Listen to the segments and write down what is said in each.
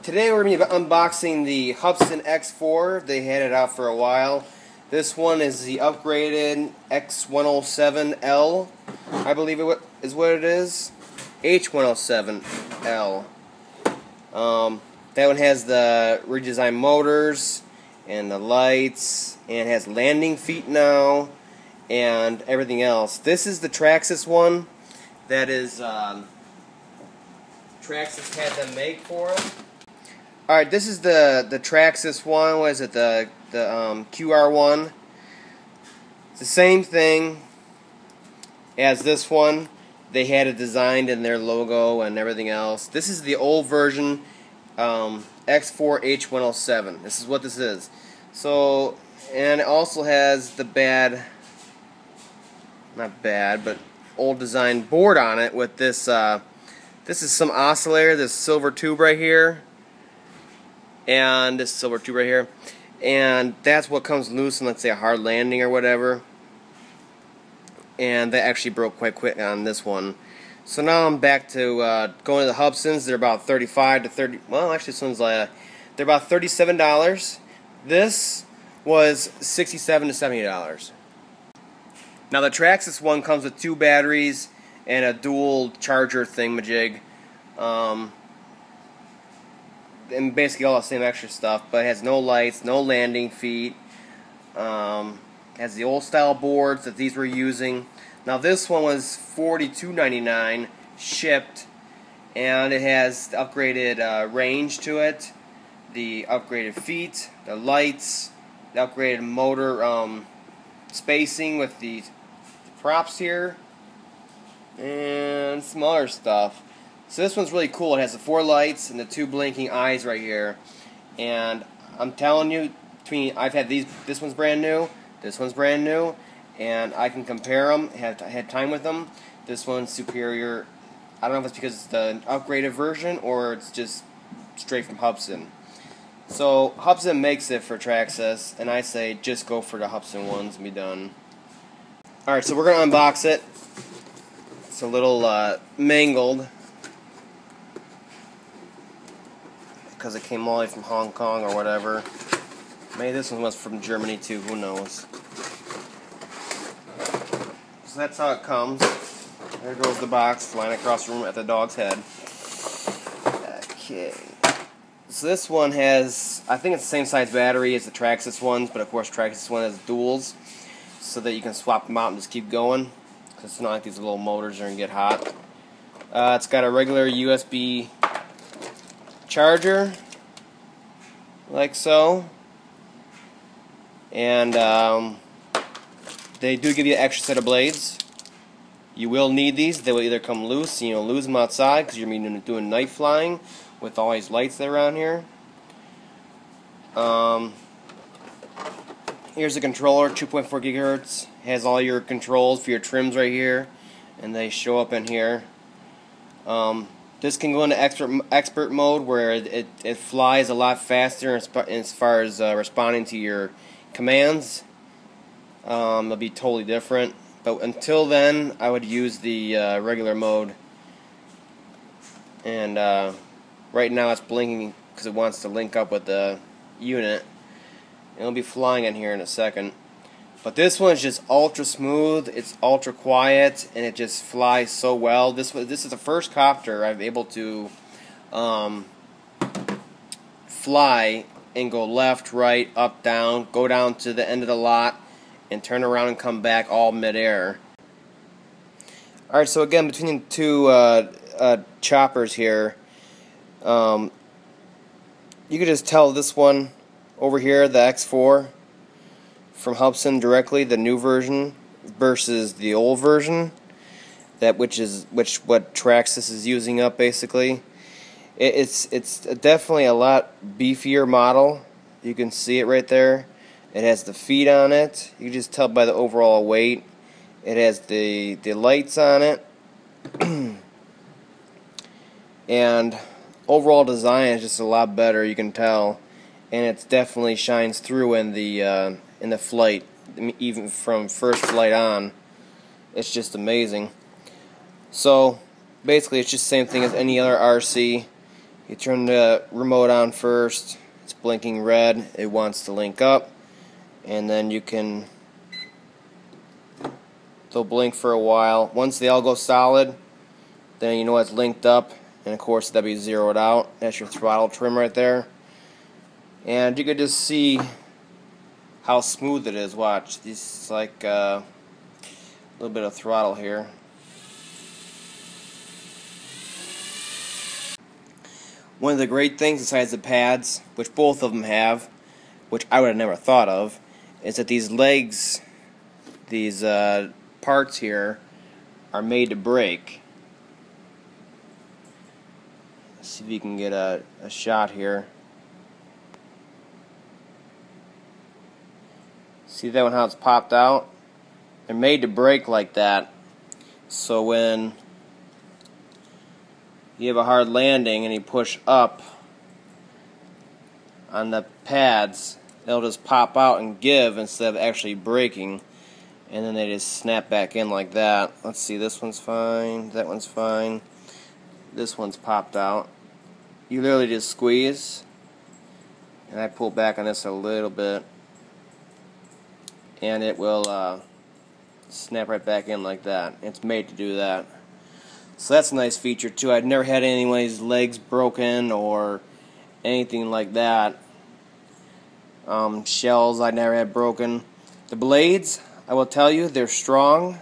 Today we're going to be unboxing the Hubsan X4. They had it out for a while. This one is the upgraded X107L, I believe it is what it is. H107L. That one has the redesigned motors and the lights, and has landing feet now and everything else. This is the Traxxas one that is Traxxas had them make for them. Alright, this is the Traxxas one. What is it? The QR1. It's the same thing as this one. They had it designed in their logo and everything else. This is the old version, X4 H107. This is what this is. So, and it also has the not bad, but old design board on it with this. This is some oscillator, this silver tube right here, and this silver tube right here, and that's what comes loose in, let's say, a hard landing or whatever. And that actually broke quite quick on this one. So now I'm back to going to the Hubsans. They're about 35 to 30. Well, actually, this one's they're about $37. This was $67 to $70. Now the Traxxas one comes with 2 batteries and a dual charger thingamajig, and basically all the same extra stuff. But it has no lights, no landing feet. Has the old style boards that these were using. Now this one was $42.99 shipped, and it has the upgraded range to it, the upgraded feet, the lights, the upgraded motor spacing with the props here, and some other stuff. So this one's really cool. It has the 4 lights and the 2 blinking eyes right here. And I'm telling you, I've had these. This one's brand new. This one's brand new, and I can compare them. I had time with them. This one's superior. I don't know if it's because it's the upgraded version or it's just straight from Hubsan. So Hubsan makes it for Traxxas, and I say just go for the Hubsan ones and be done. Alright, so we're going to unbox it. It's a little mangled because it came all the way from Hong Kong or whatever. Maybe this one was from Germany too, who knows. So that's how it comes. There goes the box flying across the room at the dog's head. Okay. So this one has, I think it's the same size battery as the Traxxas ones, but of course Traxxas one has duals, so that you can swap them out and just keep going, because it's not like these little motors are going to get hot. It's got a regular USB charger, like so. And they do give you an extra set of blades. You will need these. They will either come loose, and you'll lose them outside because you're going to be doing night flying with all these lights that are around here. Here's the controller, 2.4 gigahertz. Has all your controls for your trims right here, and they show up in here. This can go into expert mode, where it flies a lot faster as far as responding to your commands. It'll be totally different, but until then I would use the regular mode. And right now it's blinking because it wants to link up with the unit. It'll be flying in here in a second. But this one is just ultra smooth, it's ultra quiet, and it just flies so well. This is the first copter I'm able to fly and go left, right, up, down, go down to the end of the lot, and turn around and come back all midair. Alright, so again, between the 2 choppers here, you can just tell this one over here, the X4, from Hubsan directly, the new version, versus the old version, which what Traxxas is using up basically. It's definitely a lot beefier model. You can see it right there. It has the feet on it. You can just tell by the overall weight. It has the lights on it, and overall design is just a lot better. You can tell, and it definitely shines through in the flight. Even from first flight on, it's just amazing. So basically, it's just the same thing as any other RC. You turn the remote on first. It's blinking red. It wants to link up, and then they'll blink for a while. Once they all go solid, then you know it's linked up, and of course that'll be zeroed out. That's your throttle trim right there. And you can just see how smooth it is. Watch, this is like a little bit of throttle here. One of the great things besides the pads, which both of them have, which I would have never thought of, is that these legs, these parts here, are made to brake. Let's see if you can get a shot here. See that one, how it's popped out? They're made to brake like that, so when you have a hard landing and you push up on the pads, they'll just pop out and give instead of actually braking, and then they just snap back in like that. Let's see, this one's fine, that one's fine, this one's popped out. You literally just squeeze, and I pull back on this a little bit, and it will snap right back in like that. It's made to do that. So that's a nice feature too. I've never had anybody's legs broken or anything like that. Shells I never had broken. The blades, I will tell you, they're strong.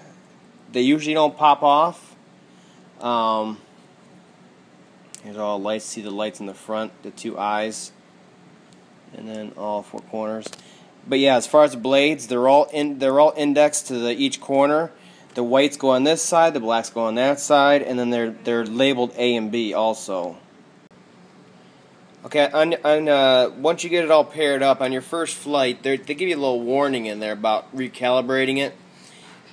They usually don't pop off. Here's all lights. See the lights in the front, the two eyes, and then all four corners. But yeah, as far as the blades, they're all indexed to each corner. The whites go on this side, the blacks go on that side, and then they're labeled A and B also. Okay, once you get it all paired up on your first flight, they give you a little warning in there about recalibrating it.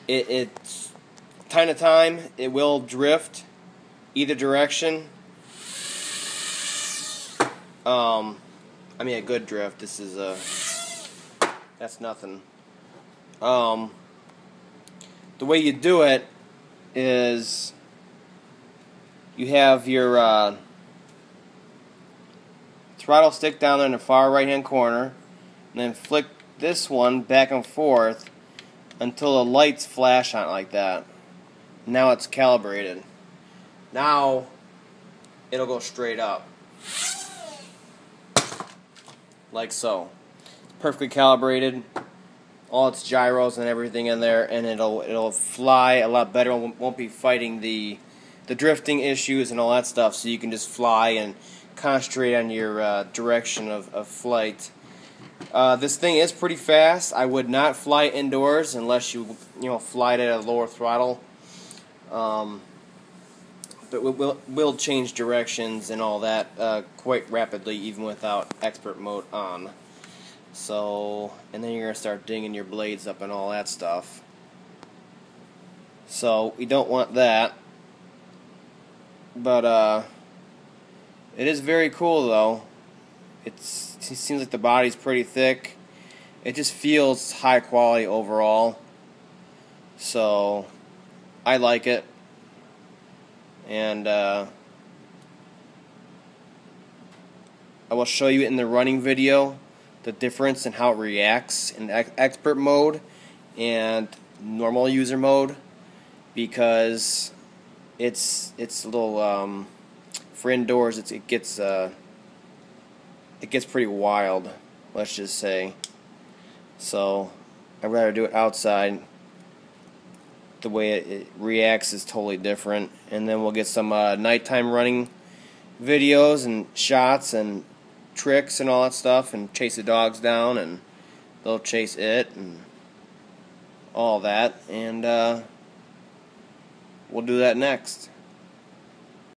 It's time to time it will drift either direction. I mean a good drift. This is that's nothing. The way you do it is you have your throttle stick down there in the far right hand corner, and then flick this one back and forth until the lights flash on it like that. Now it's calibrated. Now it'll go straight up like so. Perfectly calibrated, all its gyros and everything in there, and it'll fly a lot better. It won't be fighting the drifting issues and all that stuff, so you can just fly and concentrate on your direction of flight. This thing is pretty fast. I would not fly indoors unless you fly it at a lower throttle. But we'll change directions and all that quite rapidly, even without expert mode on. So, and then you're going to start dinging your blades up and all that stuff. So, we don't want that. But, it is very cool, though. It seems like the body's pretty thick. It just feels high quality overall. So, I like it. And, I will show you in the running video the difference in how it reacts in expert mode and normal user mode, because it's a little for indoors it gets pretty wild, let's just say. So I'd rather do it outside. The way it reacts is totally different, and then we'll get some nighttime running videos and shots and tricks and all that stuff, and chase the dogs down, and they'll chase it and all that, and we'll do that next.